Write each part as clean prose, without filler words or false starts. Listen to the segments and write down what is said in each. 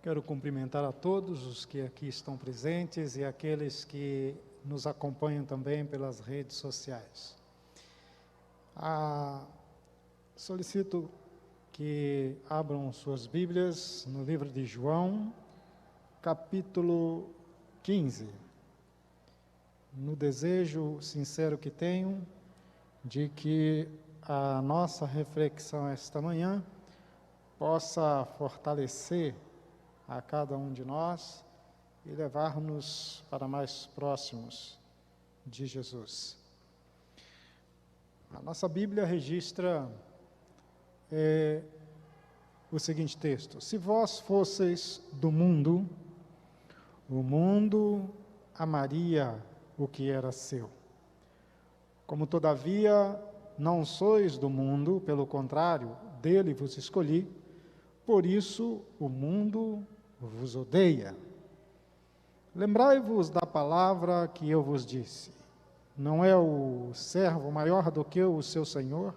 Quero cumprimentar a todos os que aqui estão presentes e aqueles que nos acompanham também pelas redes sociais. Solicito que abram suas Bíblias no livro de João, capítulo 15. No desejo sincero que tenho de que a nossa reflexão esta manhã possa fortalecer a cada um de nós e levar-nos para mais próximos de Jesus. A nossa Bíblia registra o seguinte texto: se vós fosseis do mundo, o mundo amaria o que era seu. Como todavia não sois do mundo, pelo contrário, dele vos escolhi, por isso o mundo vos odeia. Lembrai-vos da palavra que eu vos disse: não é o servo maior do que o seu senhor?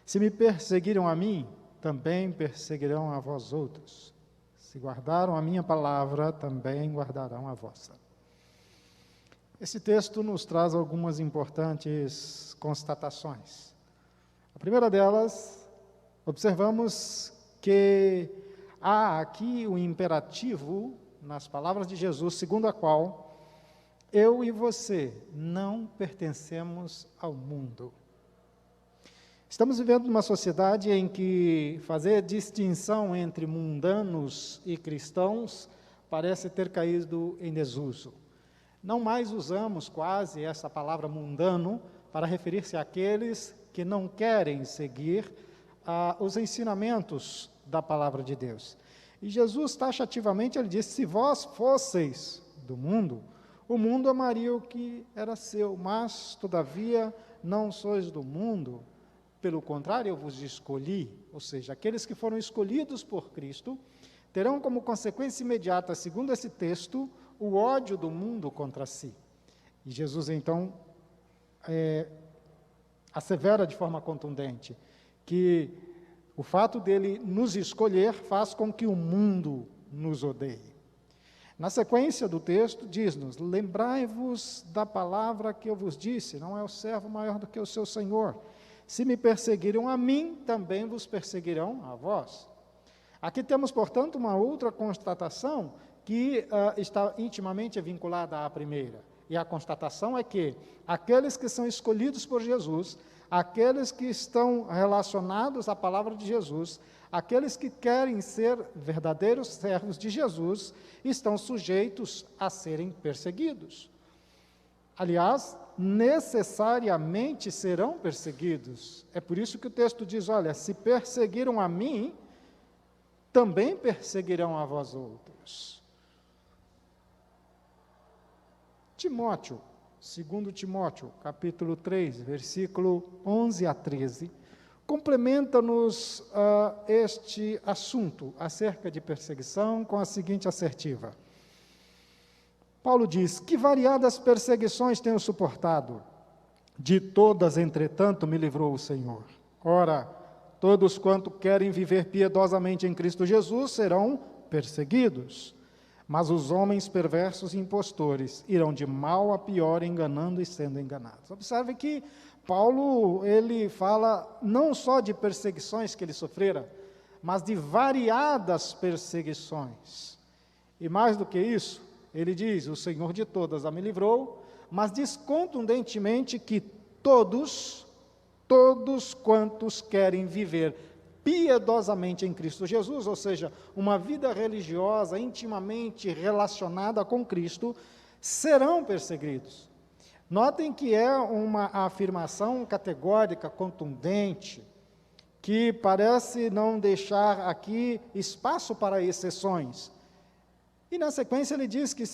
Se me perseguiram a mim, também perseguirão a vós outros. Se guardaram a minha palavra, também guardarão a vossa. Esse texto nos traz algumas importantes constatações. A primeira delas, observamos que há aqui o imperativo nas palavras de Jesus, segundo a qual eu e você não pertencemos ao mundo. Estamos vivendo numa sociedade em que fazer distinção entre mundanos e cristãos parece ter caído em desuso. Não mais usamos quase essa palavra mundano para referir-se àqueles que não querem seguir os ensinamentos da palavra de Deus. E Jesus, taxativamente, ele disse: se vós fosseis do mundo, o mundo amaria o que era seu, mas, todavia, não sois do mundo, pelo contrário, eu vos escolhi. Ou seja, aqueles que foram escolhidos por Cristo terão como consequência imediata, segundo esse texto, o ódio do mundo contra si. E Jesus, então, assevera de forma contundente que o fato dele nos escolher faz com que o mundo nos odeie. Na sequência do texto, diz-nos: lembrai-vos da palavra que eu vos disse, não é o servo maior do que o seu senhor. Se me perseguiram a mim, também vos perseguirão a vós. Aqui temos, portanto, uma outra constatação que está intimamente vinculada à primeira. E a constatação é que aqueles que são escolhidos por Jesus, aqueles que estão relacionados à palavra de Jesus, aqueles que querem ser verdadeiros servos de Jesus, estão sujeitos a serem perseguidos. Aliás, necessariamente serão perseguidos. É por isso que o texto diz: olha, se perseguiram a mim, também perseguirão a vós outros. Timóteo, 2 Timóteo, capítulo 3, versículo 11 a 13, complementa-nos este assunto acerca de perseguição com a seguinte assertiva. Paulo diz: que variadas perseguições tenho suportado, de todas, entretanto, me livrou o Senhor. Ora, todos quanto querem viver piedosamente em Cristo Jesus serão perseguidos. Mas os homens perversos e impostores irão de mal a pior, enganando e sendo enganados. Observe que Paulo, ele fala não só de perseguições que ele sofrera, mas de variadas perseguições. E mais do que isso, ele diz: o Senhor de todas a me livrou, mas diz contundentemente que todos quantos querem viver piedosamente em Cristo Jesus, ou seja, uma vida religiosa intimamente relacionada com Cristo, serão perseguidos. Notem que é uma afirmação categórica, contundente, que parece não deixar aqui espaço para exceções. E na sequência ele diz que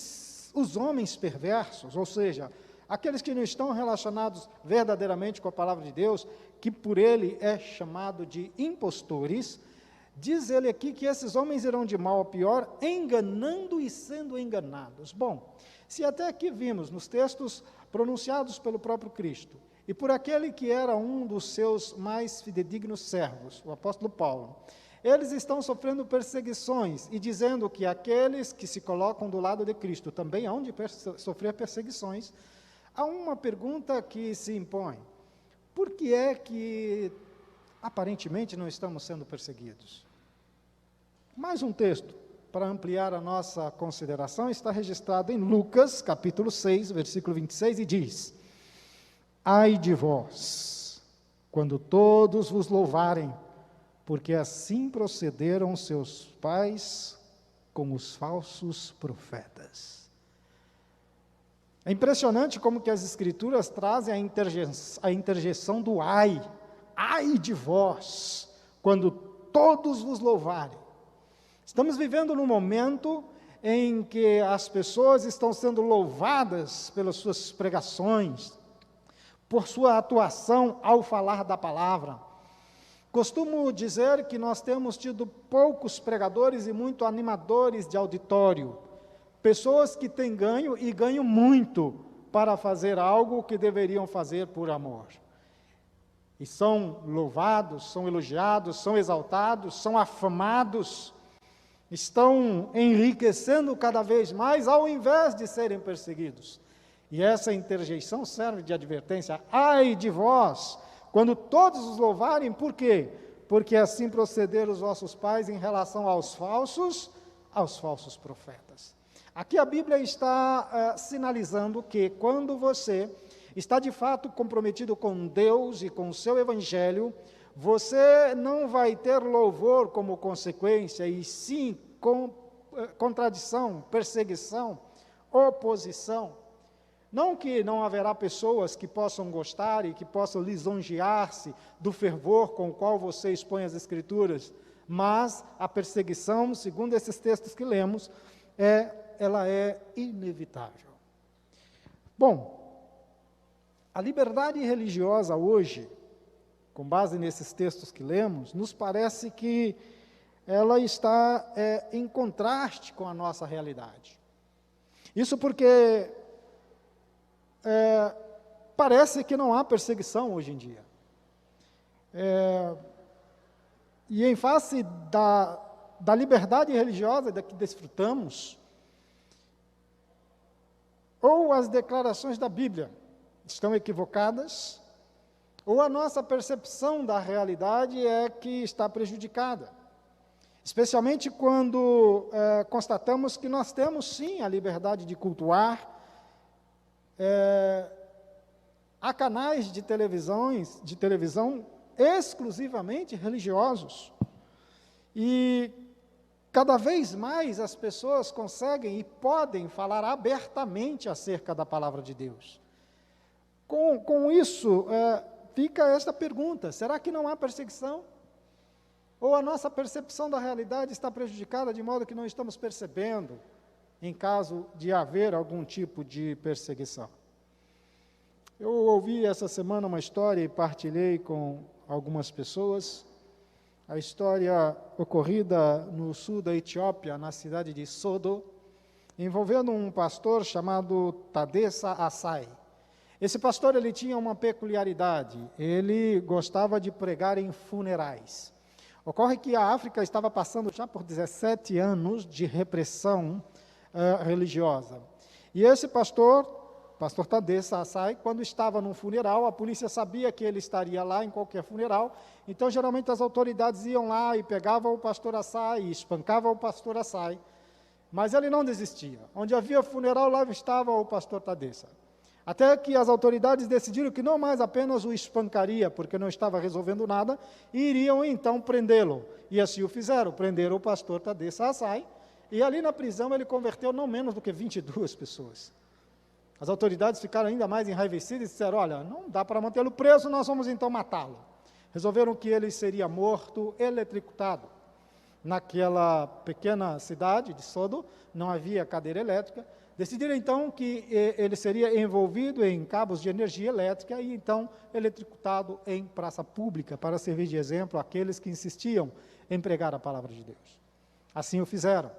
os homens perversos, ou seja, aqueles que não estão relacionados verdadeiramente com a palavra de Deus, que por ele é chamado de impostores, diz ele aqui que esses homens irão de mal a pior, enganando e sendo enganados. Bom, se até aqui vimos nos textos pronunciados pelo próprio Cristo, e por aquele que era um dos seus mais fidedignos servos, o apóstolo Paulo, eles estão sofrendo perseguições e dizendo que aqueles que se colocam do lado de Cristo também hão de sofrer perseguições. Há uma pergunta que se impõe: por que é que aparentemente não estamos sendo perseguidos? Mais um texto para ampliar a nossa consideração está registrado em Lucas, capítulo 6, versículo 26, e diz: ai de vós, quando todos vos louvarem, porque assim procederam seus pais com os falsos profetas. É impressionante como que as Escrituras trazem a interjeição do ai de vós, quando todos vos louvarem. Estamos vivendo num momento em que as pessoas estão sendo louvadas pelas suas pregações, por sua atuação ao falar da palavra. Costumo dizer que nós temos tido poucos pregadores e muito animadores de auditório, pessoas que têm ganho e ganham muito para fazer algo que deveriam fazer por amor. E são louvados, são elogiados, são exaltados, são afamados, estão enriquecendo cada vez mais ao invés de serem perseguidos. E essa interjeição serve de advertência: ai de vós, quando todos os louvarem. Por quê? Porque assim procederam os vossos pais em relação aos falsos profetas. Aqui a Bíblia está sinalizando que quando você está de fato comprometido com Deus e com o seu Evangelho, você não vai ter louvor como consequência, e sim contradição, perseguição, oposição. Não que não haverá pessoas que possam gostar e que possam lisonjear-se do fervor com o qual você expõe as Escrituras, mas a perseguição, segundo esses textos que lemos, ela é inevitável. Bom, a liberdade religiosa hoje, com base nesses textos que lemos, nos parece que ela está em contraste com a nossa realidade. Isso porque parece que não há perseguição hoje em dia. E em face da liberdade religiosa da que desfrutamos, ou as declarações da Bíblia estão equivocadas, ou a nossa percepção da realidade é que está prejudicada. Especialmente quando constatamos que nós temos sim a liberdade de cultuar. Há canais de televisão exclusivamente religiosos, e cada vez mais as pessoas conseguem e podem falar abertamente acerca da palavra de Deus. Com isso, fica esta pergunta: será que não há perseguição? Ou a nossa percepção da realidade está prejudicada de modo que não estamos percebendo, em caso de haver algum tipo de perseguição? Eu ouvi essa semana uma história e partilhei com algumas pessoas, a história ocorrida no sul da Etiópia, na cidade de Sodo, envolvendo um pastor chamado Tadessa Asai. Esse pastor, ele tinha uma peculiaridade: ele gostava de pregar em funerais. Ocorre que a África estava passando já por 17 anos de repressão religiosa. E esse pastor Tadessa Asai, quando estava num funeral, a polícia sabia que ele estaria lá em qualquer funeral, então geralmente as autoridades iam lá e pegavam o pastor Asai e espancavam o pastor Asai, mas ele não desistia. Onde havia funeral, lá estava o pastor Tadessa. Até que as autoridades decidiram que não mais apenas o espancariam, porque não estava resolvendo nada, e iriam então prendê-lo. E assim o fizeram, prenderam o pastor Tadessa Asai, e ali na prisão ele converteu não menos do que 22 pessoas. As autoridades ficaram ainda mais enraivecidas e disseram: olha, não dá para mantê-lo preso, nós vamos então matá-lo. Resolveram que ele seria morto, eletrocutado. Naquela pequena cidade de Sodo, não havia cadeira elétrica. Decidiram então que ele seria envolvido em cabos de energia elétrica e então eletrocutado em praça pública, para servir de exemplo àqueles que insistiam em pregar a palavra de Deus. Assim o fizeram.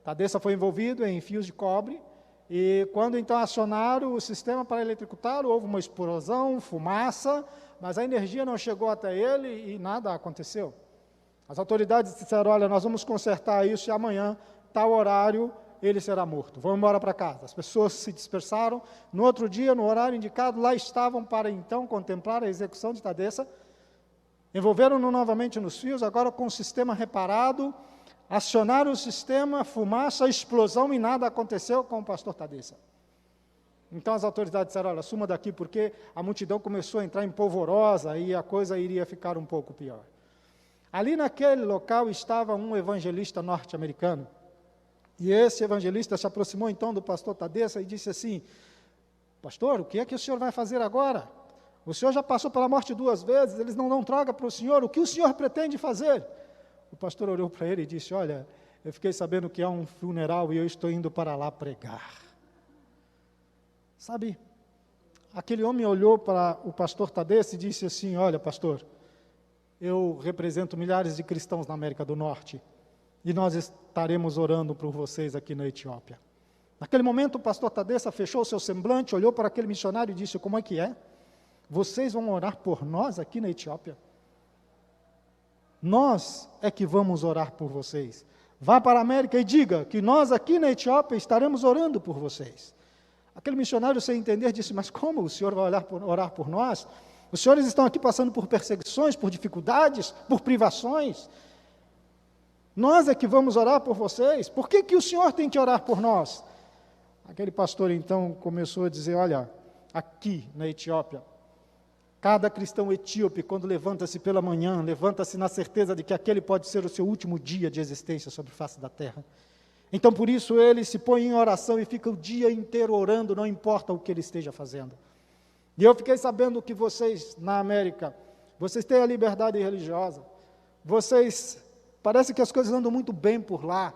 Tadessa foi envolvido em fios de cobre, e quando então acionaram o sistema para eletrocutá-lo, houve uma explosão, fumaça, mas a energia não chegou até ele e nada aconteceu. As autoridades disseram, olha, nós vamos consertar isso e amanhã, tal horário, ele será morto. Vamos embora para casa. As pessoas se dispersaram. No outro dia, no horário indicado, lá estavam para então contemplar a execução de Tadessa. Envolveram-no novamente nos fios, agora com o sistema reparado, acionaram o sistema, fumaça, explosão e nada aconteceu com o pastor Tadessa. Então as autoridades disseram, olha, suma daqui, porque a multidão começou a entrar em polvorosa e a coisa iria ficar um pouco pior. Ali naquele local estava um evangelista norte-americano, e esse evangelista se aproximou então do pastor Tadessa e disse assim, pastor, o que é que o senhor vai fazer agora? O senhor já passou pela morte 2 vezes, eles não dão droga para o senhor, o que o senhor pretende fazer? O pastor olhou para ele e disse, olha, eu fiquei sabendo que há um funeral e eu estou indo para lá pregar. Sabe, aquele homem olhou para o pastor Tadessa e disse assim, olha pastor, eu represento milhares de cristãos na América do Norte, e nós estaremos orando por vocês aqui na Etiópia. Naquele momento o pastor Tadessa fechou o seu semblante, olhou para aquele missionário e disse, como é que é? Vocês vão orar por nós aqui na Etiópia? Nós é que vamos orar por vocês. Vá para a América e diga que nós aqui na Etiópia estaremos orando por vocês. Aquele missionário, sem entender, disse, mas como o senhor vai orar por nós? Os senhores estão aqui passando por perseguições, por dificuldades, por privações. Nós é que vamos orar por vocês. Por que que o senhor tem que orar por nós? Aquele pastor, então, começou a dizer, olha, aqui na Etiópia, cada cristão etíope, quando levanta-se pela manhã, levanta-se na certeza de que aquele pode ser o seu último dia de existência sobre a face da terra. Então, por isso, ele se põe em oração e fica o dia inteiro orando, não importa o que ele esteja fazendo. E eu fiquei sabendo que vocês, na América, vocês têm a liberdade religiosa, parece que as coisas andam muito bem por lá.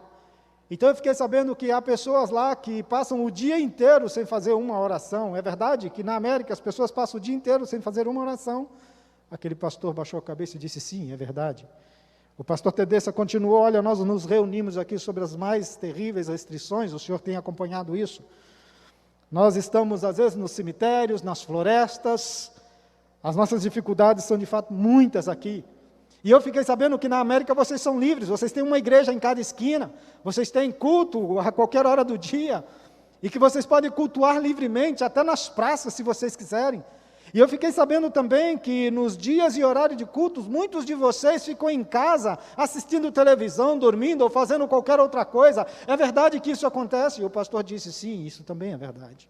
Então eu fiquei sabendo que há pessoas lá que passam o dia inteiro sem fazer uma oração. É verdade que na América as pessoas passam o dia inteiro sem fazer uma oração? Aquele pastor baixou a cabeça e disse, sim, é verdade. O pastor Tadessa continuou, olha, nós nos reunimos aqui sobre as mais terríveis restrições, o senhor tem acompanhado isso. Nós estamos, às vezes, nos cemitérios, nas florestas, as nossas dificuldades são, de fato, muitas aqui. E eu fiquei sabendo que na América vocês são livres, vocês têm uma igreja em cada esquina, vocês têm culto a qualquer hora do dia, e que vocês podem cultuar livremente, até nas praças, se vocês quiserem. E eu fiquei sabendo também que nos dias e horário de cultos, muitos de vocês ficam em casa, assistindo televisão, dormindo, ou fazendo qualquer outra coisa. É verdade que isso acontece? E o pastor disse, sim, isso também é verdade.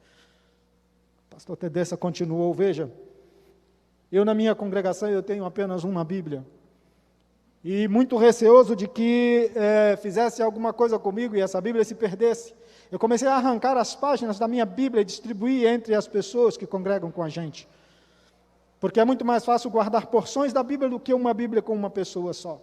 O pastor Tadessa continuou, veja, eu na minha congregação eu tenho apenas uma Bíblia, e muito receoso de que fizesse alguma coisa comigo e essa Bíblia se perdesse. Eu comecei a arrancar as páginas da minha Bíblia e distribuir entre as pessoas que congregam com a gente. Porque é muito mais fácil guardar porções da Bíblia do que uma Bíblia com uma pessoa só.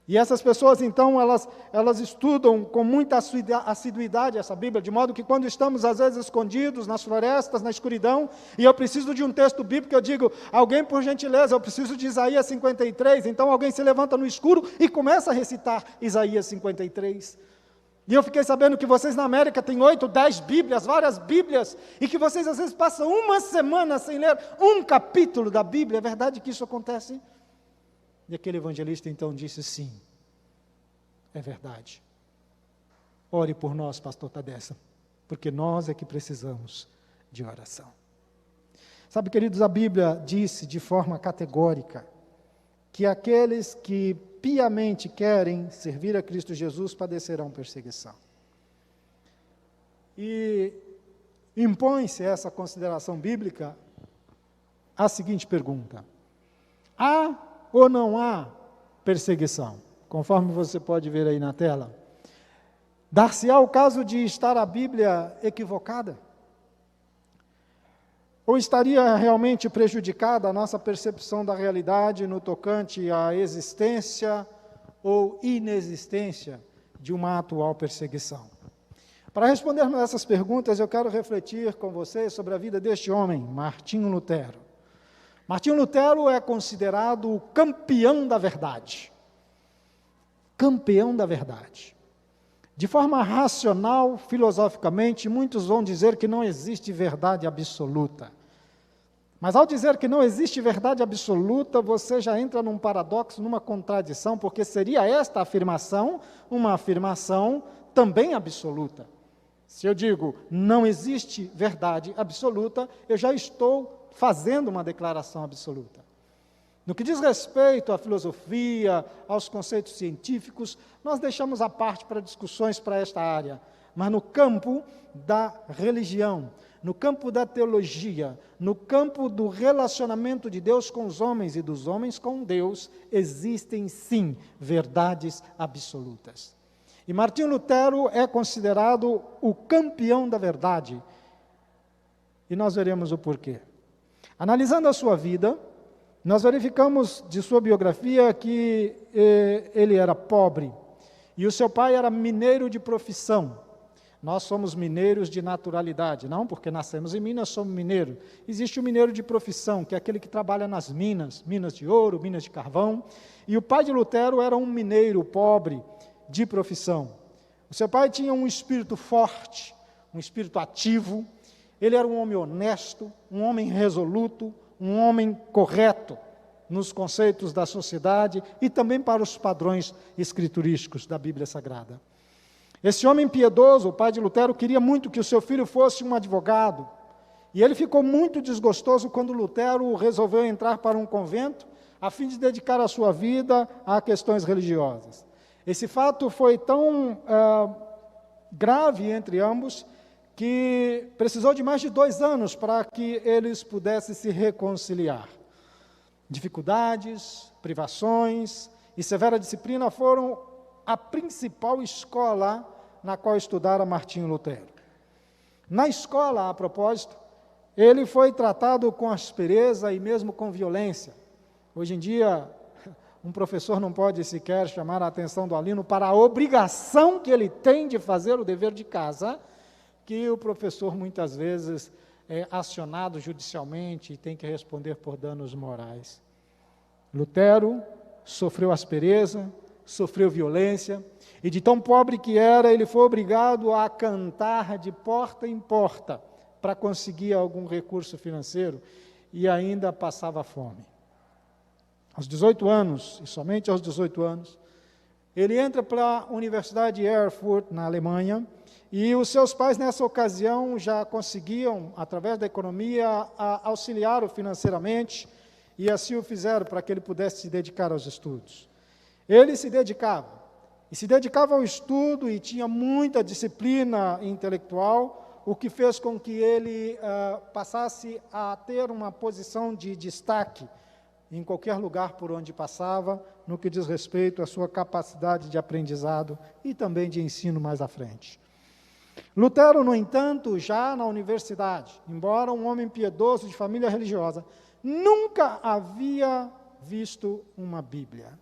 E essas pessoas, então, elas estudam com muita assiduidade essa Bíblia, de modo que quando estamos, às vezes, escondidos nas florestas, na escuridão, e eu preciso de um texto bíblico, eu digo, alguém, por gentileza, eu preciso de Isaías 53, então alguém se levanta no escuro e começa a recitar Isaías 53. E eu fiquei sabendo que vocês na América têm 8, 10 Bíblias, várias Bíblias, e que vocês, às vezes, passam uma semana sem ler um capítulo da Bíblia. É verdade que isso acontece? E aquele evangelista então disse, sim, é verdade. Ore por nós, pastor Tadessa, porque nós é que precisamos de oração. Sabe, queridos, a Bíblia disse de forma categórica que aqueles que piamente querem servir a Cristo Jesus padecerão perseguição. E impõe-se essa consideração bíblica a seguinte pergunta: há ou não há perseguição? Conforme você pode ver aí na tela. Dar-se-á o caso de estar a Bíblia equivocada? Ou estaria realmente prejudicada a nossa percepção da realidade no tocante à existência ou inexistência de uma atual perseguição? Para respondermos a essas perguntas, eu quero refletir com vocês sobre a vida deste homem, Martinho Lutero. Martinho Lutero é considerado o campeão da verdade. Campeão da verdade. De forma racional, filosoficamente, muitos vão dizer que não existe verdade absoluta. Mas ao dizer que não existe verdade absoluta, você já entra num paradoxo, numa contradição, porque seria esta afirmação uma afirmação também absoluta. Se eu digo não existe verdade absoluta, eu já estou fazendo uma declaração absoluta. No que diz respeito à filosofia, aos conceitos científicos, nós deixamos à parte para discussões para esta área. Mas no campo da religião, no campo da teologia, no campo do relacionamento de Deus com os homens e dos homens com Deus, existem sim verdades absolutas. E Martinho Lutero é considerado o campeão da verdade. E nós veremos o porquê. Analisando a sua vida, nós verificamos de sua biografia que ele era pobre e o seu pai era mineiro de profissão. Nós somos mineiros de naturalidade, não porque nascemos em Minas, somos mineiros. Existe o mineiro de profissão, que é aquele que trabalha nas minas, minas de ouro, minas de carvão. E o pai de Lutero era um mineiro pobre de profissão. O seu pai tinha um espírito forte, um espírito ativo. Ele era um homem honesto, um homem resoluto, um homem correto nos conceitos da sociedade e também para os padrões escriturísticos da Bíblia Sagrada. Esse homem piedoso, o pai de Lutero, queria muito que o seu filho fosse um advogado. E ele ficou muito desgostoso quando Lutero resolveu entrar para um convento a fim de dedicar a sua vida a questões religiosas. Esse fato foi tão grave entre ambos que precisou de mais de 2 anos para que eles pudessem se reconciliar. Dificuldades, privações e severa disciplina foram a principal escola na qual estudara Martinho Lutero. Na escola, a propósito, ele foi tratado com aspereza e mesmo com violência. Hoje em dia, um professor não pode sequer chamar a atenção do aluno para a obrigação que ele tem de fazer o dever de casa, que o professor muitas vezes é acionado judicialmente e tem que responder por danos morais. Lutero sofreu aspereza, sofreu violência, e de tão pobre que era, ele foi obrigado a cantar de porta em porta para conseguir algum recurso financeiro e ainda passava fome. Aos 18 anos, e somente aos 18 anos, ele entra para a Universidade de Erfurt, na Alemanha, e os seus pais, nessa ocasião, já conseguiam, através da economia, auxiliá-lo financeiramente, e assim o fizeram para que ele pudesse se dedicar aos estudos. Ele se dedicava ao estudo e tinha muita disciplina intelectual, o que fez com que ele passasse a ter uma posição de destaque em qualquer lugar por onde passava, no que diz respeito à sua capacidade de aprendizado e também de ensino mais à frente. Lutero, no entanto, já na universidade, embora um homem piedoso de família religiosa, nunca havia visto uma Bíblia.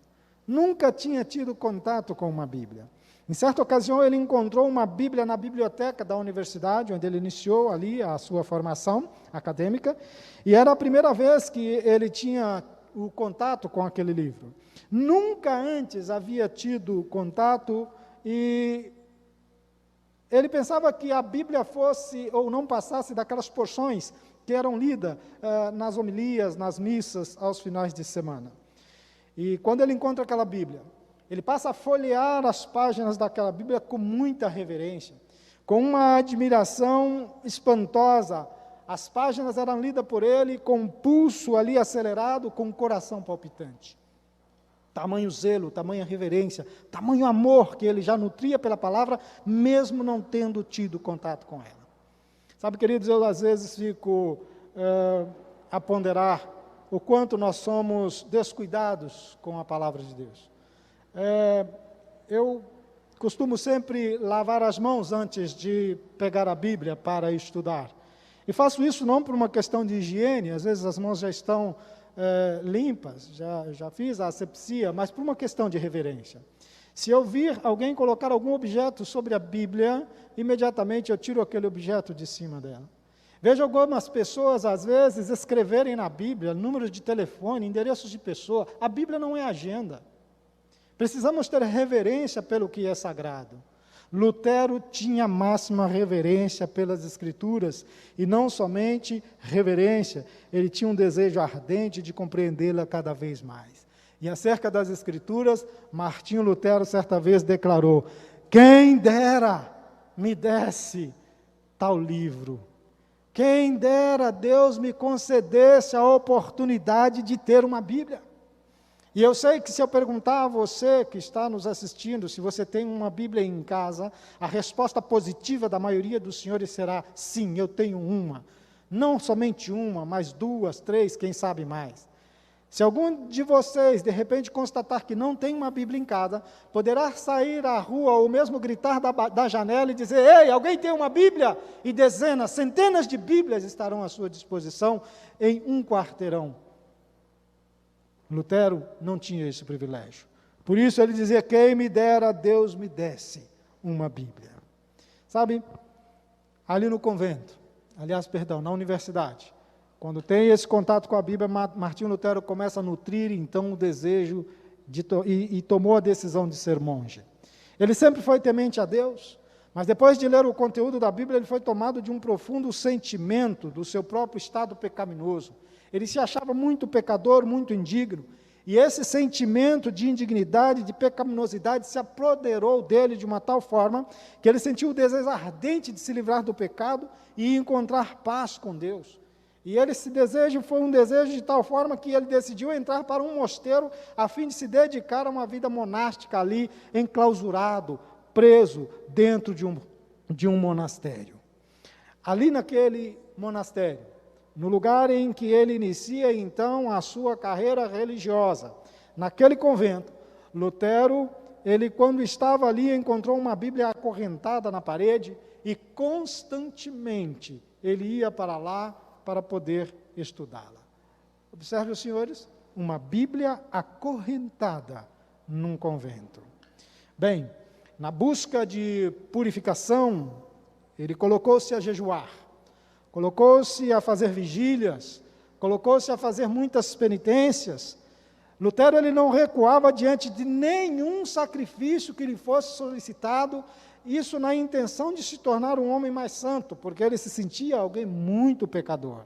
Nunca tinha tido contato com uma Bíblia. Em certa ocasião, ele encontrou uma Bíblia na biblioteca da universidade, onde ele iniciou ali a sua formação acadêmica, e era a primeira vez que ele tinha o contato com aquele livro. Nunca antes havia tido contato e ele pensava que a Bíblia fosse ou não passasse daquelas porções que eram lidas nas homilias, nas missas, aos finais de semana. E quando ele encontra aquela Bíblia, ele passa a folhear as páginas daquela Bíblia com muita reverência, com uma admiração espantosa. As páginas eram lidas por ele com o pulso ali acelerado, com o coração palpitante. Tamanho zelo, tamanha reverência, tamanho amor que ele já nutria pela palavra, mesmo não tendo tido contato com ela. Sabe, queridos, eu às vezes fico a ponderar o quanto nós somos descuidados com a palavra de Deus. Eu costumo sempre lavar as mãos antes de pegar a Bíblia para estudar. E faço isso não por uma questão de higiene, às vezes as mãos já estão limpas, já fiz a asepsia, mas por uma questão de reverência. Se eu vir alguém colocar algum objeto sobre a Bíblia, imediatamente eu tiro aquele objeto de cima dela. Vejo algumas pessoas, às vezes, escreverem na Bíblia números de telefone, endereços de pessoa. A Bíblia não é agenda. Precisamos ter reverência pelo que é sagrado. Lutero tinha máxima reverência pelas Escrituras, e não somente reverência, ele tinha um desejo ardente de compreendê-la cada vez mais. E acerca das Escrituras, Martinho Lutero certa vez declarou: quem dera me desse tal livro, quem dera Deus me concedesse a oportunidade de ter uma Bíblia. E eu sei que se eu perguntar a você que está nos assistindo, se você tem uma Bíblia em casa, a resposta positiva da maioria dos senhores será: sim, eu tenho uma. Não somente uma, mas 2, 3, quem sabe mais. Se algum de vocês, de repente, constatar que não tem uma Bíblia em casa, poderá sair à rua ou mesmo gritar da janela e dizer: ei, alguém tem uma Bíblia? E dezenas, centenas de Bíblias estarão à sua disposição em um quarteirão. Lutero não tinha esse privilégio. Por isso ele dizia: quem me dera, Deus me desse uma Bíblia. Sabe, ali no convento, na universidade, quando tem esse contato com a Bíblia, Martinho Lutero começa a nutrir então o desejo e tomou a decisão de ser monge. Ele sempre foi temente a Deus, mas depois de ler o conteúdo da Bíblia, ele foi tomado de um profundo sentimento do seu próprio estado pecaminoso. Ele se achava muito pecador, muito indigno, e esse sentimento de indignidade, de pecaminosidade, se apoderou dele de uma tal forma que ele sentiu o desejo ardente de se livrar do pecado e encontrar paz com Deus. E esse desejo foi um desejo de tal forma que ele decidiu entrar para um mosteiro a fim de se dedicar a uma vida monástica ali, enclausurado, preso dentro de um monastério. Ali naquele monastério, no lugar em que ele inicia, então, a sua carreira religiosa, naquele convento, Lutero, ele, quando estava ali, encontrou uma Bíblia acorrentada na parede e, constantemente, ele ia para lá para poder estudá-la. Observe, os senhores, uma Bíblia acorrentada num convento. Bem, na busca de purificação, ele colocou-se a jejuar, colocou-se a fazer vigílias, colocou-se a fazer muitas penitências. Lutero, ele não recuava diante de nenhum sacrifício que lhe fosse solicitado, isso na intenção de se tornar um homem mais santo, porque ele se sentia alguém muito pecador.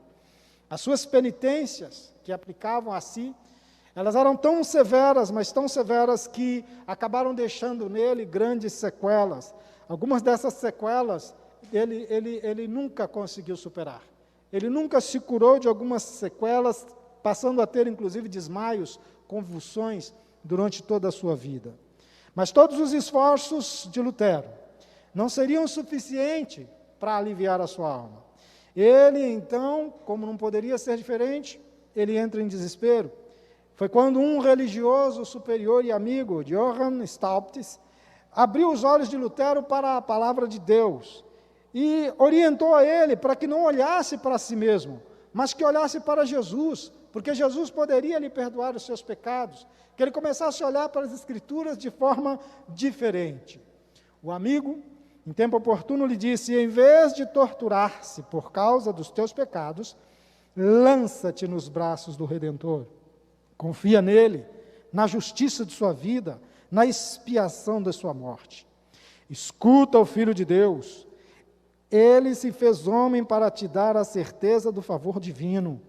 As suas penitências que aplicavam a si, elas eram tão severas, mas tão severas que acabaram deixando nele grandes sequelas. Algumas dessas sequelas ele nunca conseguiu superar. Ele nunca se curou de algumas sequelas, passando a ter, inclusive, desmaios, convulsões, durante toda a sua vida. Mas todos os esforços de Lutero não seriam suficientes para aliviar a sua alma. Ele, então, como não poderia ser diferente, ele entra em desespero. Foi quando um religioso superior e amigo, Johann Staupitz, abriu os olhos de Lutero para a palavra de Deus e orientou a ele para que não olhasse para si mesmo, mas que olhasse para Jesus, porque Jesus poderia lhe perdoar os seus pecados, que ele começasse a olhar para as Escrituras de forma diferente. O amigo, em tempo oportuno, lhe disse: em vez de torturar-se por causa dos teus pecados, lança-te nos braços do Redentor. Confia nele, na justiça de sua vida, na expiação da sua morte. Escuta o Filho de Deus. Ele se fez homem para te dar a certeza do favor divino.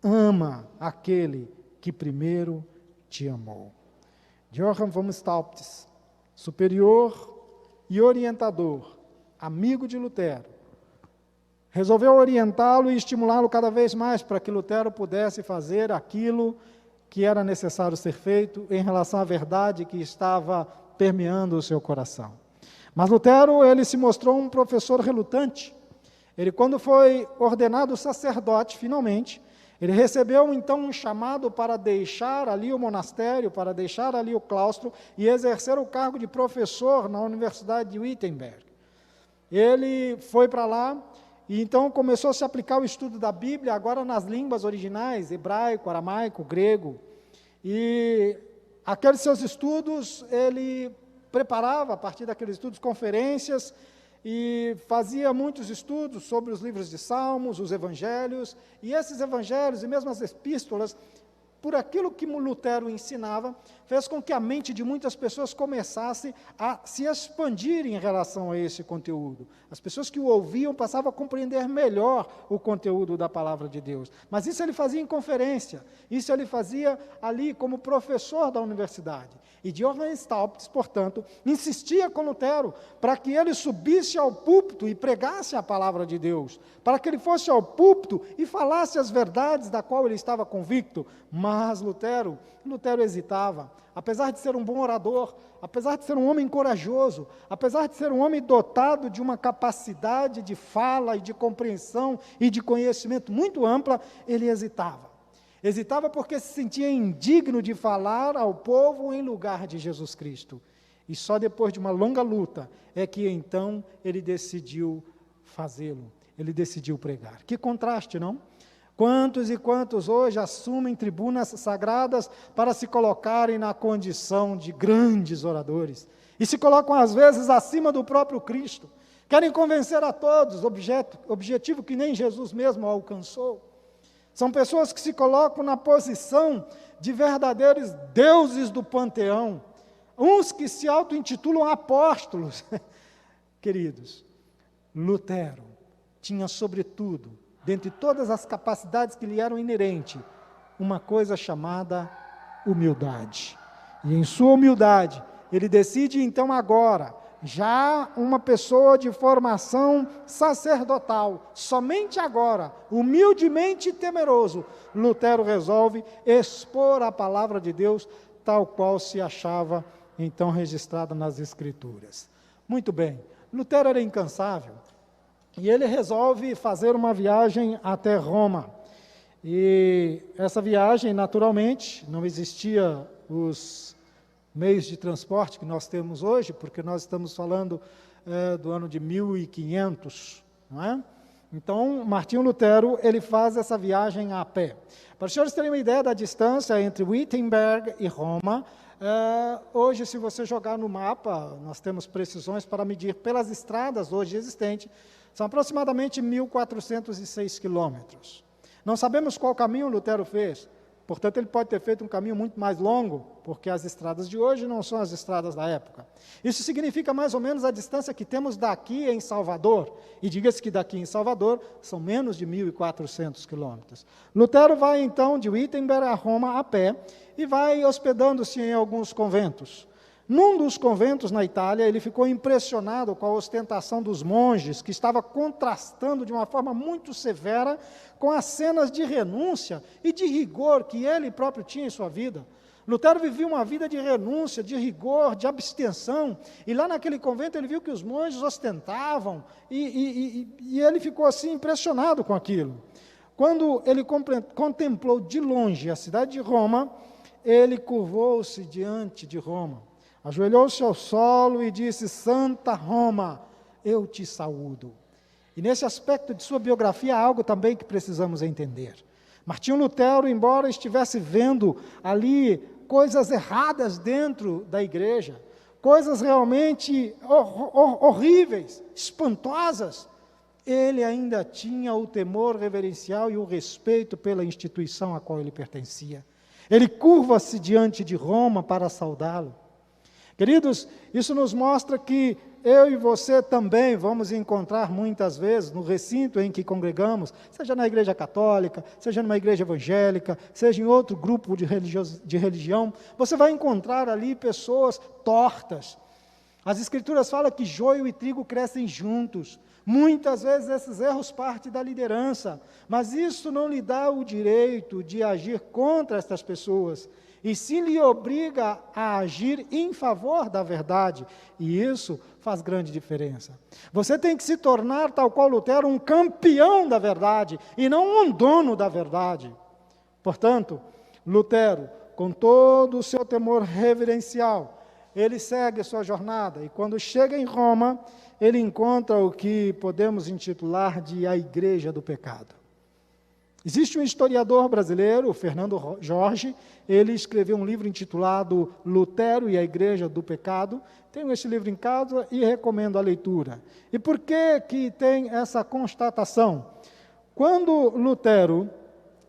Ama aquele que primeiro te amou. Johann von Staupitz, superior e orientador, amigo de Lutero, resolveu orientá-lo e estimulá-lo cada vez mais para que Lutero pudesse fazer aquilo que era necessário ser feito em relação à verdade que estava permeando o seu coração. Mas Lutero, ele se mostrou um professor relutante. Ele, quando foi ordenado sacerdote, finalmente, ele recebeu então um chamado para deixar ali o monastério, para deixar ali o claustro e exercer o cargo de professor na Universidade de Wittenberg. Ele foi para lá e então começou a se aplicar o estudo da Bíblia, agora nas línguas originais, hebraico, aramaico, grego. E aqueles seus estudos, ele preparava, a partir daqueles estudos, conferências, e fazia muitos estudos sobre os livros de Salmos, os evangelhos, e esses evangelhos, e mesmo as epístolas, por aquilo que Lutero ensinava, fez com que a mente de muitas pessoas começasse a se expandir em relação a esse conteúdo. As pessoas que o ouviam passavam a compreender melhor o conteúdo da palavra de Deus. Mas isso ele fazia em conferência, isso ele fazia ali como professor da universidade. E Johann Staupitz, portanto, insistia com Lutero para que ele subisse ao púlpito e pregasse a palavra de Deus, para que ele fosse ao púlpito e falasse as verdades da qual ele estava convicto. Mas Lutero hesitava. Apesar de ser um bom orador, apesar de ser um homem corajoso, apesar de ser um homem dotado de uma capacidade de fala e de compreensão e de conhecimento muito ampla, ele hesitava. Hesitava porque se sentia indigno de falar ao povo em lugar de Jesus Cristo. E só depois de uma longa luta é que então ele decidiu fazê-lo, ele decidiu pregar. Que contraste, não? Quantos e quantos hoje assumem tribunas sagradas para se colocarem na condição de grandes oradores e se colocam às vezes acima do próprio Cristo, querem convencer a todos, objetivo que nem Jesus mesmo alcançou. São pessoas que se colocam na posição de verdadeiros deuses do panteão, uns que se auto-intitulam apóstolos. Queridos, Lutero tinha sobretudo, dentre todas as capacidades que lhe eram inerentes, uma coisa chamada humildade. E em sua humildade, ele decide então agora, já uma pessoa de formação sacerdotal, somente agora, humildemente temeroso, Lutero resolve expor a palavra de Deus, tal qual se achava então registrada nas Escrituras. Muito bem, Lutero era incansável, e ele resolve fazer uma viagem até Roma. E essa viagem, naturalmente, não existia os meios de transporte que nós temos hoje, porque nós estamos falando do ano de 1500, não é? Então, Martinho Lutero, ele faz essa viagem a pé. Para os senhores terem uma ideia da distância entre Wittenberg e Roma, hoje, se você jogar no mapa, nós temos precisões para medir pelas estradas hoje existentes, são aproximadamente 1.406 quilômetros. Não sabemos qual caminho Lutero fez, portanto, ele pode ter feito um caminho muito mais longo, porque as estradas de hoje não são as estradas da época. Isso significa mais ou menos a distância que temos daqui em Salvador, e diga-se que daqui em Salvador são menos de 1.400 quilômetros. Lutero vai então de Wittenberg a Roma a pé, e vai hospedando-se em alguns conventos. Num dos conventos na Itália, ele ficou impressionado com a ostentação dos monges, que estava contrastando de uma forma muito severa com as cenas de renúncia e de rigor que ele próprio tinha em sua vida. Lutero vivia uma vida de renúncia, de rigor, de abstenção, e lá naquele convento ele viu que os monges ostentavam, e ele ficou assim impressionado com aquilo. Quando ele contemplou de longe a cidade de Roma, ele curvou-se diante de Roma, ajoelhou-se ao solo e disse: Santa Roma, eu te saúdo. E nesse aspecto de sua biografia há algo também que precisamos entender. Martinho Lutero, embora estivesse vendo ali coisas erradas dentro da igreja, coisas realmente horríveis, espantosas, ele ainda tinha o temor reverencial e o respeito pela instituição a qual ele pertencia. Ele curva-se diante de Roma para saudá-lo. Queridos, isso nos mostra que eu e você também vamos encontrar muitas vezes no recinto em que congregamos, seja na igreja católica, seja numa igreja evangélica, seja em outro grupo de religião, você vai encontrar ali pessoas tortas. As Escrituras falam que joio e trigo crescem juntos. Muitas vezes esses erros partem da liderança, mas isso não lhe dá o direito de agir contra estas pessoas, e sim lhe obriga a agir em favor da verdade, e isso faz grande diferença. Você tem que se tornar, tal qual Lutero, um campeão da verdade, e não um dono da verdade. Portanto, Lutero, com todo o seu temor reverencial, ele segue a sua jornada, e quando chega em Roma, ele encontra o que podemos intitular de a Igreja do Pecado. Existe um historiador brasileiro, o Fernando Jorge, ele escreveu um livro intitulado Lutero e a Igreja do Pecado. Tenho esse livro em casa e recomendo a leitura. E por que tem essa constatação? Quando Lutero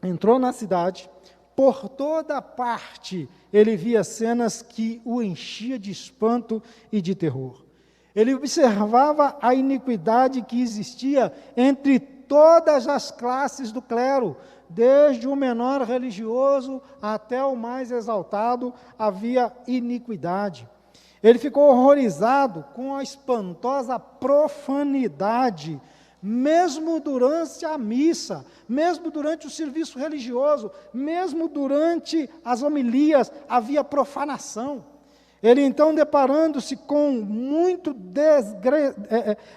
entrou na cidade, Por toda parte, ele via cenas que o enchia de espanto e de terror. Ele observava a iniquidade que existia entre todas as classes do clero, desde o menor religioso até o mais exaltado, havia iniquidade. Ele ficou horrorizado com a espantosa profanidade, mesmo durante a missa, mesmo durante o serviço religioso, mesmo durante as homilias, havia profanação. Ele então, deparando-se com muito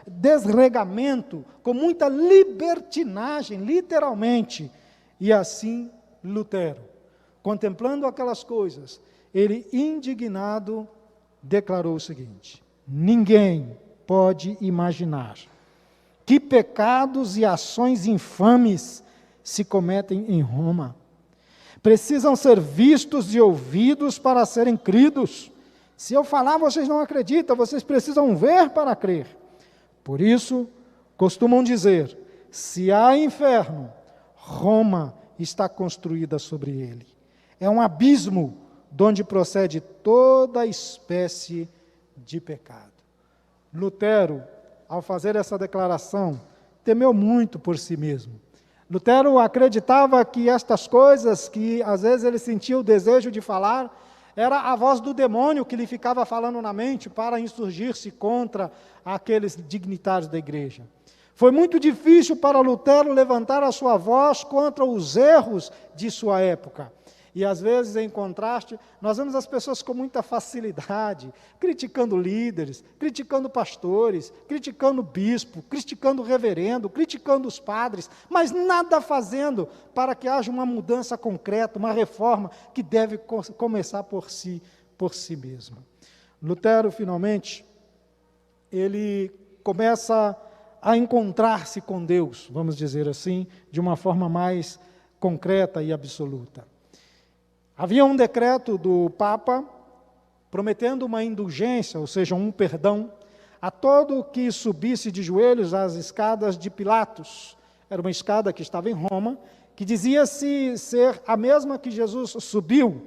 desregamento, com muita libertinagem, literalmente, e assim Lutero, contemplando aquelas coisas, ele, indignado, declarou o seguinte: ninguém pode imaginar que pecados e ações infames se cometem em Roma. Precisam ser vistos e ouvidos para serem cridos. Se eu falar, vocês não acreditam, vocês precisam ver para crer. Por isso, costumam dizer, se há inferno, Roma está construída sobre ele. É um abismo de onde procede toda espécie de pecado. Lutero, ao fazer essa declaração, temeu muito por si mesmo. Lutero acreditava que estas coisas, que às vezes ele sentia o desejo de falar, era a voz do demônio que lhe ficava falando na mente para insurgir-se contra aqueles dignitários da igreja. Foi muito difícil para Lutero levantar a sua voz contra os erros de sua época. E às vezes, em contraste, nós vemos as pessoas com muita facilidade, criticando líderes, criticando pastores, criticando bispo, criticando reverendo, criticando os padres, mas nada fazendo para que haja uma mudança concreta, uma reforma que deve começar por si mesma. Lutero, finalmente, ele começa a encontrar-se com Deus, vamos dizer assim, de uma forma mais concreta e absoluta. Havia um decreto do Papa prometendo uma indulgência, ou seja, um perdão, a todo que subisse de joelhos às escadas de Pilatos. Era uma escada que estava em Roma, que dizia-se ser a mesma que Jesus subiu,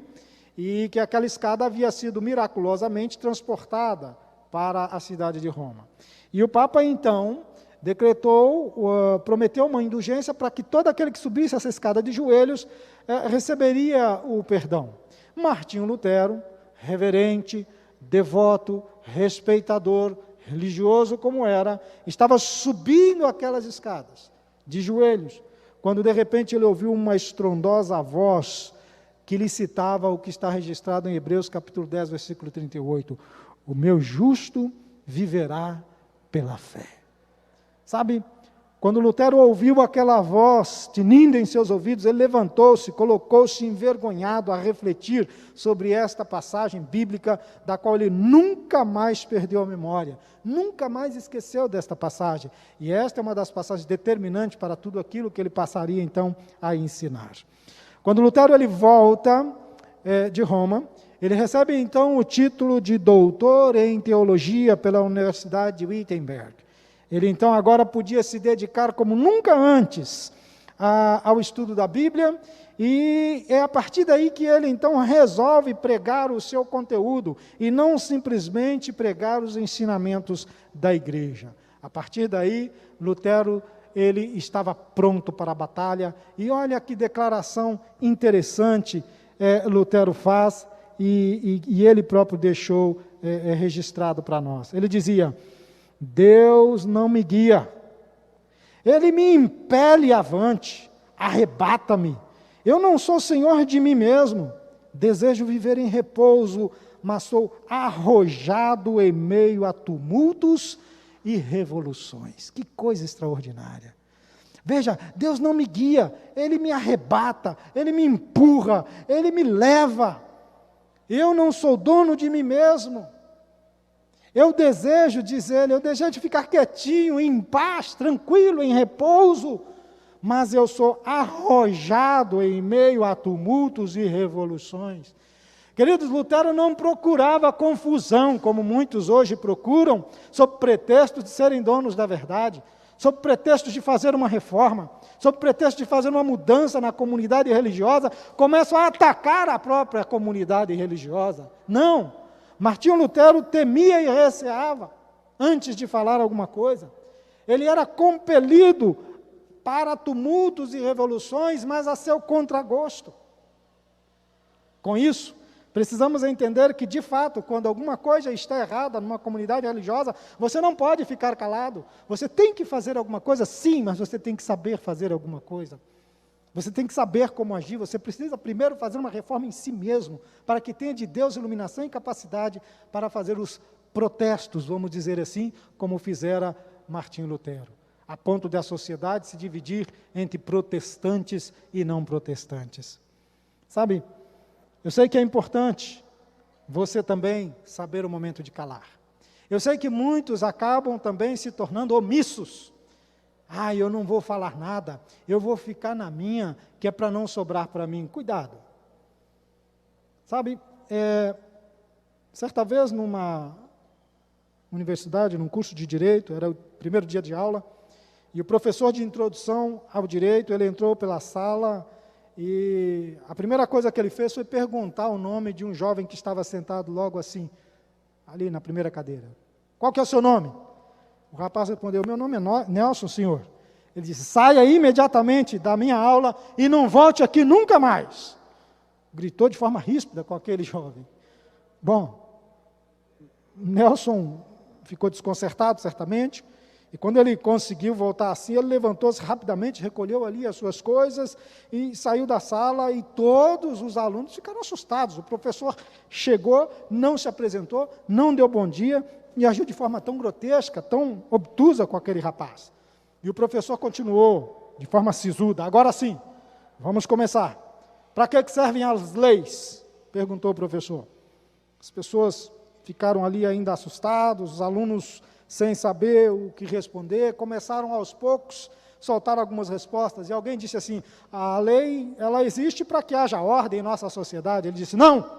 e que aquela escada havia sido miraculosamente transportada para a cidade de Roma. E o Papa, então, prometeu uma indulgência para que todo aquele que subisse essa escada de joelhos receberia o perdão. Martinho Lutero, reverente, devoto, respeitador, religioso como era, estava subindo aquelas escadas de joelhos, quando de repente ele ouviu uma estrondosa voz que lhe citava o que está registrado em Hebreus capítulo 10, versículo 38, o meu justo viverá pela fé. Sabe, quando Lutero ouviu aquela voz tinindo em seus ouvidos, ele levantou-se, colocou-se envergonhado a refletir sobre esta passagem bíblica, da qual ele nunca mais perdeu a memória, nunca mais esqueceu desta passagem. E esta é uma das passagens determinantes para tudo aquilo que ele passaria então a ensinar. Quando Lutero ele volta de Roma, ele recebe então o título de doutor em teologia pela Universidade de Wittenberg. Ele então agora podia se dedicar como nunca antes ao estudo da Bíblia, e é a partir daí que ele então resolve pregar o seu conteúdo, e não simplesmente pregar os ensinamentos da igreja. A partir daí, Lutero, ele estava pronto para a batalha, e olha que declaração interessante Lutero faz, e ele próprio deixou registrado para nós. Ele dizia: Deus não me guia, Ele me impele avante, arrebata-me. Eu não sou senhor de mim mesmo, desejo viver em repouso, mas sou arrojado em meio a tumultos e revoluções. Que coisa extraordinária. Veja, Deus não me guia, Ele me arrebata, Ele me empurra, Ele me leva. Eu não sou dono de mim mesmo. Eu desejo, diz ele, eu desejo ficar quietinho, em paz, tranquilo, em repouso, mas eu sou arrojado em meio a tumultos e revoluções. Queridos, Lutero não procurava confusão, como muitos hoje procuram, sob pretexto de serem donos da verdade, sob pretexto de fazer uma reforma, sob pretexto de fazer uma mudança na comunidade religiosa, começam a atacar a própria comunidade religiosa. Não! Martinho Lutero temia e receava antes de falar alguma coisa. Ele era compelido para tumultos e revoluções, mas a seu contragosto. Com isso, precisamos entender que, de fato, quando alguma coisa está errada numa comunidade religiosa, você não pode ficar calado. Você tem que fazer alguma coisa, sim, mas você tem que saber fazer alguma coisa. Você tem que saber como agir. Você precisa primeiro fazer uma reforma em si mesmo, para que tenha de Deus iluminação e capacidade para fazer os protestos, vamos dizer assim, como fizera Martinho Lutero, a ponto de a sociedade se dividir entre protestantes e não protestantes. Sabe, eu sei que é importante você também saber o momento de calar. Eu sei que muitos acabam também se tornando omissos. Eu não vou falar nada, eu vou ficar na minha, que é para não sobrar para mim. Cuidado. Sabe, certa vez numa universidade, num curso de Direito, era o primeiro dia de aula, e o professor de introdução ao Direito, ele entrou pela sala, e a primeira coisa que ele fez foi perguntar o nome de um jovem que estava sentado logo assim, ali na primeira cadeira. Qual que é o seu nome? O rapaz respondeu, meu nome é Nelson, senhor. Ele disse, saia imediatamente da minha aula e não volte aqui nunca mais. Gritou de forma ríspida com aquele jovem. Bom, Nelson ficou desconcertado, certamente, e quando ele conseguiu voltar assim, ele levantou-se rapidamente, recolheu ali as suas coisas e saiu da sala, e todos os alunos ficaram assustados. O professor chegou, não se apresentou, não deu bom dia, e agiu de forma tão grotesca, tão obtusa com aquele rapaz. E o professor continuou, de forma sisuda, agora sim, vamos começar. Para que servem as leis? Perguntou o professor. As pessoas ficaram ali ainda assustados, os alunos sem saber o que responder, começaram aos poucos, soltaram algumas respostas, e alguém disse assim, a lei, ela existe para que haja ordem em nossa sociedade. Ele disse, não,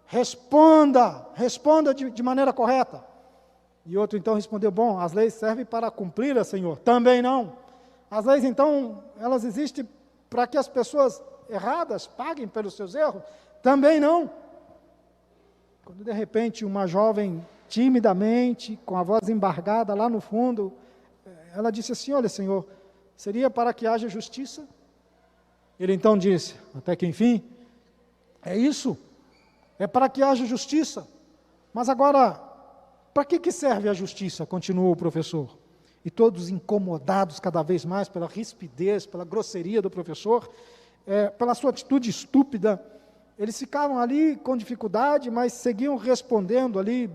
responda de maneira correta. E outro então respondeu, bom, as leis servem para cumpri-las, Senhor. Também não. As leis, então, elas existem para que as pessoas erradas paguem pelos seus erros? Também não. Quando de repente uma jovem, timidamente, com a voz embargada lá no fundo, ela disse assim, olha, Senhor, seria para que haja justiça? Ele então disse, até que enfim, é isso, é para que haja justiça. Mas agora, para que serve a justiça? Continuou o professor. E todos incomodados cada vez mais pela rispidez, pela grosseria do professor, pela sua atitude estúpida, eles ficaram ali com dificuldade, mas seguiam respondendo ali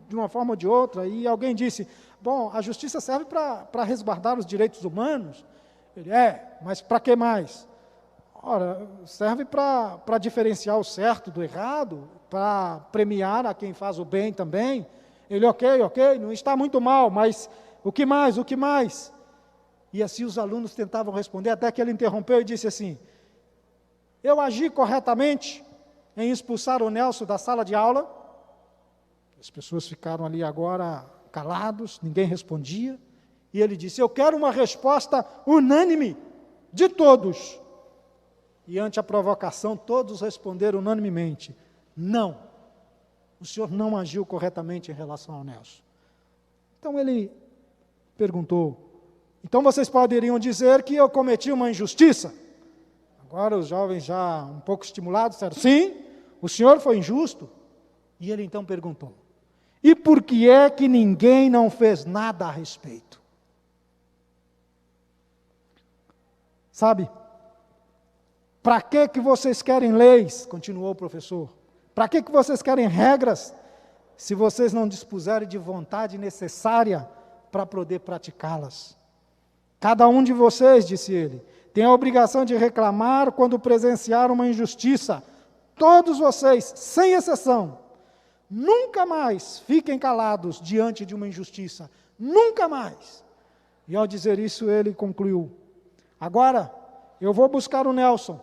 de uma forma ou de outra, e alguém disse, bom, a justiça serve para resguardar os direitos humanos? Ele, mas para que mais? Ora, serve para diferenciar o certo do errado, para premiar a quem faz o bem também. Ele, ok, não está muito mal, mas o que mais? E assim os alunos tentavam responder, até que ele interrompeu e disse assim, eu agi corretamente em expulsar o Nelson da sala de aula? As pessoas ficaram ali agora calados, ninguém respondia, e ele disse, eu quero uma resposta unânime de todos. E ante a provocação, todos responderam unanimemente, não, o senhor não agiu corretamente em relação ao Nelson. Então ele perguntou, então vocês poderiam dizer que eu cometi uma injustiça? Agora os jovens já um pouco estimulados disseram, sim, o senhor foi injusto. E ele então perguntou, e por que é que ninguém não fez nada a respeito? Sabe, para que vocês querem leis? Continuou o professor. Para que vocês querem regras, se vocês não dispuserem de vontade necessária para poder praticá-las? Cada um de vocês, disse ele, tem a obrigação de reclamar quando presenciar uma injustiça. Todos vocês, sem exceção, nunca mais fiquem calados diante de uma injustiça. Nunca mais. E ao dizer isso, ele concluiu, agora eu vou buscar o Nelson,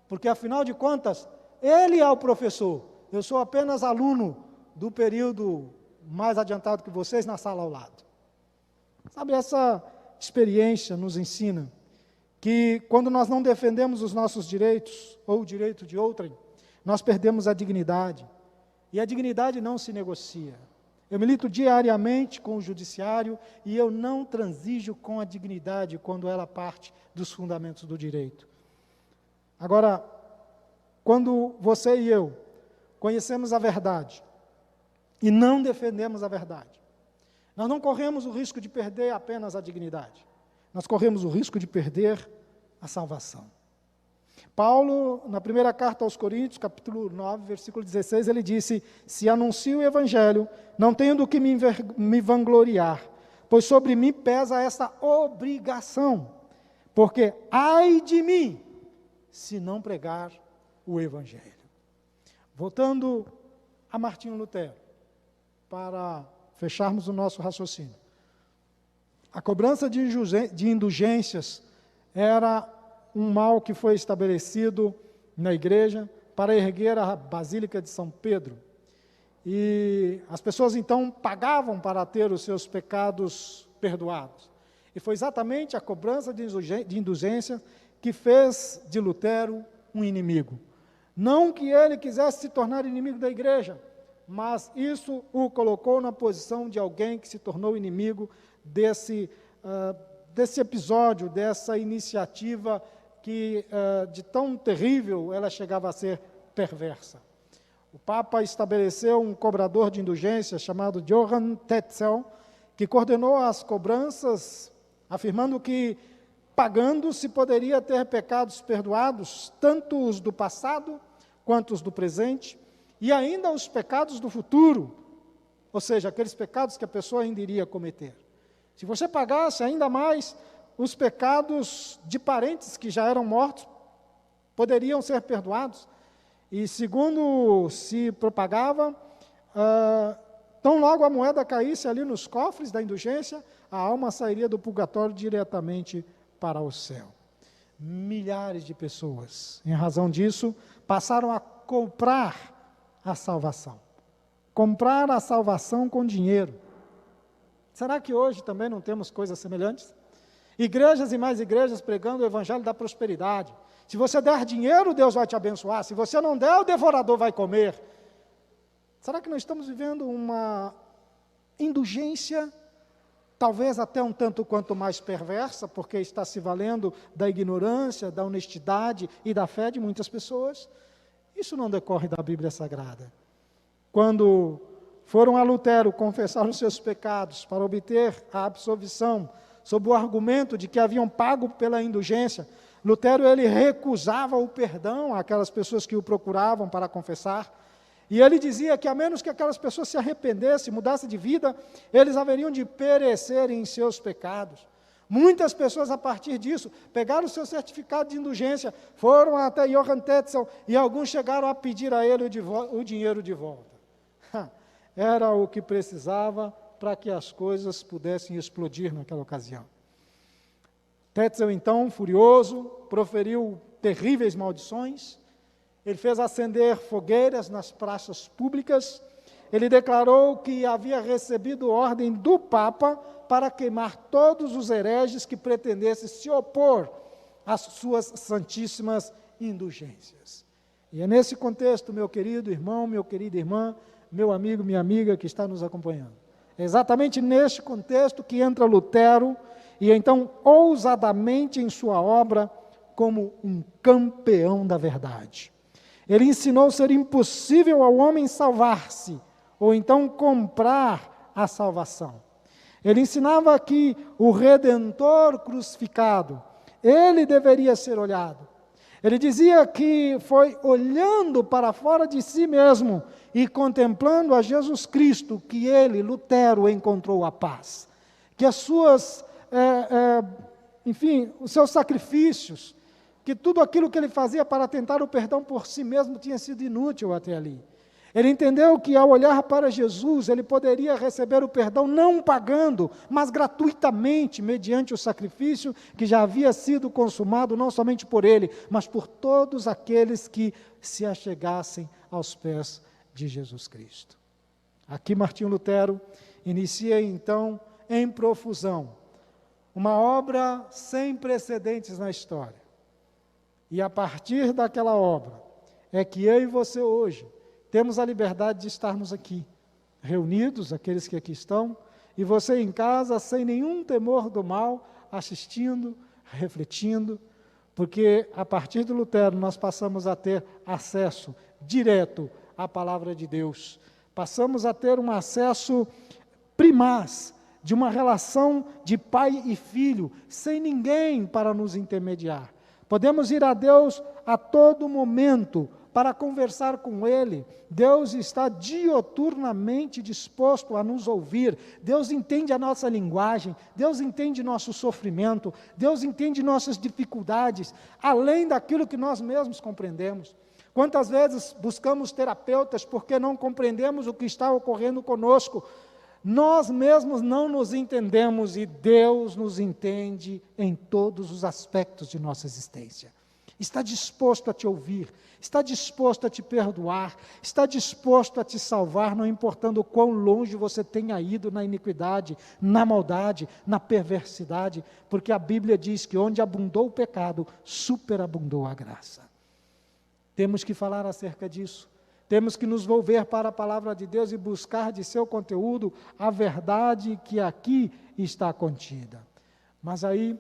porque afinal de contas, ele é o professor. Eu sou apenas aluno do período mais adiantado que vocês na sala ao lado. Sabe, essa experiência nos ensina que quando nós não defendemos os nossos direitos, ou o direito de outrem, nós perdemos a dignidade. E a dignidade não se negocia. Eu milito diariamente com o judiciário e eu não transijo com a dignidade quando ela parte dos fundamentos do direito. Agora, quando você e eu conhecemos a verdade e não defendemos a verdade, nós não corremos o risco de perder apenas a dignidade, nós corremos o risco de perder a salvação. Paulo, na primeira carta aos Coríntios, capítulo 9, versículo 16, ele disse: se anuncio o evangelho, não tenho do que me vangloriar, pois sobre mim pesa essa obrigação, porque ai de mim, se não pregar o evangelho. Voltando a Martinho Lutero, para fecharmos o nosso raciocínio. A cobrança de indulgências era um mal que foi estabelecido na igreja para erguer a Basílica de São Pedro. E as pessoas então pagavam para ter os seus pecados perdoados. E foi exatamente a cobrança de indulgência que fez de Lutero um inimigo. Não que ele quisesse se tornar inimigo da igreja, mas isso o colocou na posição de alguém que se tornou inimigo desse episódio, dessa iniciativa que de tão terrível ela chegava a ser perversa. O Papa estabeleceu um cobrador de indulgência chamado Johann Tetzel, que coordenou as cobranças, afirmando que pagando se poderia ter pecados perdoados, tanto os do passado quanto os do presente, e ainda os pecados do futuro, ou seja, aqueles pecados que a pessoa ainda iria cometer. Se você pagasse ainda mais, os pecados de parentes que já eram mortos poderiam ser perdoados. E segundo se propagava, tão logo a moeda caísse ali nos cofres da indulgência, a alma sairia do purgatório diretamente para o céu. Milhares de pessoas, em razão disso, passaram a comprar a salvação. Comprar a salvação com dinheiro. Será que hoje também não temos coisas semelhantes? Igrejas e mais igrejas pregando o evangelho da prosperidade. Se você der dinheiro, Deus vai te abençoar. Se você não der, o devorador vai comer. Será que nós estamos vivendo uma indulgência, talvez até um tanto quanto mais perversa, porque está se valendo da ignorância, da honestidade e da fé de muitas pessoas? Isso não decorre da Bíblia Sagrada. Quando foram a Lutero confessar os seus pecados para obter a absolvição, sob o argumento de que haviam pago pela indulgência, Lutero ele recusava o perdão àquelas pessoas que o procuravam para confessar, e ele dizia que a menos que aquelas pessoas se arrependessem, mudassem de vida, eles haveriam de perecer em seus pecados. Muitas pessoas, a partir disso, pegaram o seu certificado de indulgência, foram até Johann Tetzel, e alguns chegaram a pedir a ele o dinheiro de volta. Era o que precisava para que as coisas pudessem explodir naquela ocasião. Tetzel, então, furioso, proferiu terríveis maldições, ele fez acender fogueiras nas praças públicas, ele declarou que havia recebido ordem do Papa para queimar todos os hereges que pretendessem se opor às suas santíssimas indulgências. E é nesse contexto, meu querido irmão, minha querida irmã, meu amigo, minha amiga que está nos acompanhando, é exatamente neste contexto que entra Lutero, e então, ousadamente em sua obra, como um campeão da verdade. Ele ensinou ser impossível ao homem salvar-se, ou então comprar a salvação. Ele ensinava que o Redentor crucificado, ele deveria ser olhado. Ele dizia que foi olhando para fora de si mesmo e contemplando a Jesus Cristo que ele, Lutero, encontrou a paz. Que as suas, os seus sacrifícios, que tudo aquilo que ele fazia para tentar o perdão por si mesmo tinha sido inútil até ali. Ele entendeu que ao olhar para Jesus, ele poderia receber o perdão não pagando, mas gratuitamente, mediante o sacrifício que já havia sido consumado, não somente por ele, mas por todos aqueles que se achegassem aos pés de Jesus Cristo. Aqui Martinho Lutero inicia então, em profusão, uma obra sem precedentes na história. E a partir daquela obra, é que eu e você hoje temos a liberdade de estarmos aqui, reunidos, aqueles que aqui estão, e você em casa, sem nenhum temor do mal, assistindo, refletindo, porque a partir de Lutero nós passamos a ter acesso direto à palavra de Deus. Passamos a ter um acesso primaz de uma relação de pai e filho, sem ninguém para nos intermediar. Podemos ir a Deus a todo momento para conversar com Ele. Deus está dioturnamente disposto a nos ouvir. Deus entende a nossa linguagem, Deus entende nosso sofrimento, Deus entende nossas dificuldades, além daquilo que nós mesmos compreendemos. Quantas vezes buscamos terapeutas porque não compreendemos o que está ocorrendo conosco? Nós mesmos não nos entendemos e Deus nos entende em todos os aspectos de nossa existência. Está disposto a te ouvir, está disposto a te perdoar, está disposto a te salvar, não importando o quão longe você tenha ido na iniquidade, na maldade, na perversidade, porque a Bíblia diz que onde abundou o pecado, superabundou a graça. Temos que falar acerca disso. Temos que nos volver para a palavra de Deus e buscar de seu conteúdo a verdade que aqui está contida. Mas aí,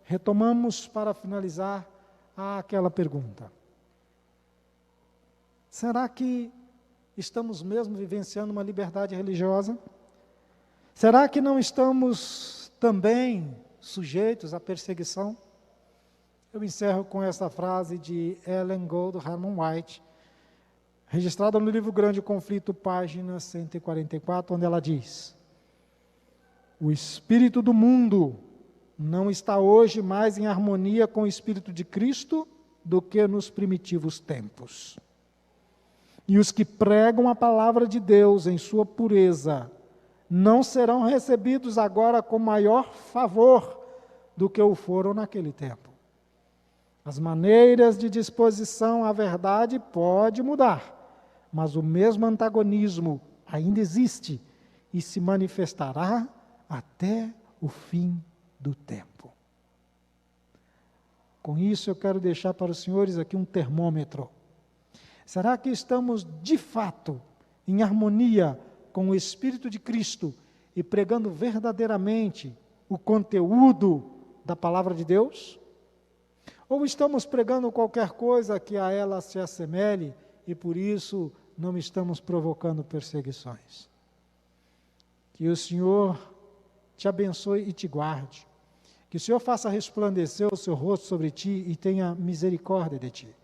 retomamos para finalizar aquela pergunta. Será que estamos mesmo vivenciando uma liberdade religiosa? Será que não estamos também sujeitos à perseguição? Eu encerro com essa frase de Ellen Gold Harmon White, registrada no livro Grande Conflito, página 144, onde ela diz: o espírito do mundo não está hoje mais em harmonia com o espírito de Cristo do que nos primitivos tempos. E os que pregam a palavra de Deus em sua pureza não serão recebidos agora com maior favor do que o foram naquele tempo. As maneiras de disposição à verdade pode mudar, mas o mesmo antagonismo ainda existe e se manifestará até o fim do tempo. Com isso eu quero deixar para os senhores aqui um termômetro. Será que estamos de fato em harmonia com o Espírito de Cristo e pregando verdadeiramente o conteúdo da palavra de Deus? Ou estamos pregando qualquer coisa que a ela se assemelhe e por isso não estamos provocando perseguições? Que o Senhor te abençoe e te guarde. Que o Senhor faça resplandecer o seu rosto sobre ti e tenha misericórdia de ti.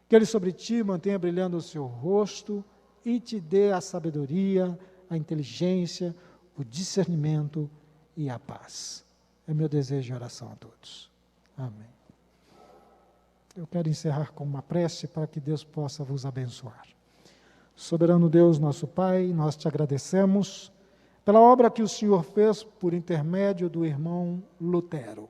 Que Ele sobre ti mantenha brilhando o seu rosto e te dê a sabedoria, a inteligência, o discernimento e a paz. É meu desejo e oração a todos. Amém. Eu quero encerrar com uma prece para que Deus possa vos abençoar. Soberano Deus, nosso Pai, nós te agradecemos pela obra que o Senhor fez por intermédio do irmão Lutero,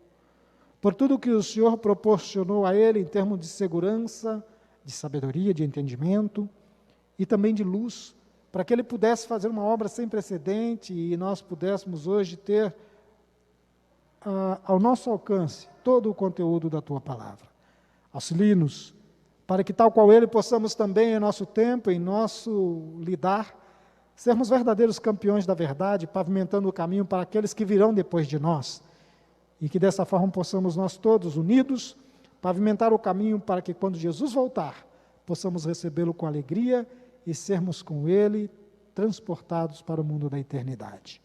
por tudo que o Senhor proporcionou a ele em termos de segurança, de sabedoria, de entendimento e também de luz, para que ele pudesse fazer uma obra sem precedente e nós pudéssemos hoje ter ao nosso alcance todo o conteúdo da Tua palavra. Auxilie-nos, para que tal qual ele possamos também em nosso tempo, em nosso lidar, sermos verdadeiros campeões da verdade, pavimentando o caminho para aqueles que virão depois de nós. E que dessa forma possamos nós todos, unidos, pavimentar o caminho para que quando Jesus voltar, possamos recebê-lo com alegria e sermos com ele transportados para o mundo da eternidade.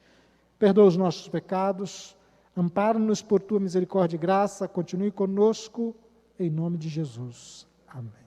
Perdoa os nossos pecados, ampara-nos por Tua misericórdia e graça, continue conosco, em nome de Jesus. Amém.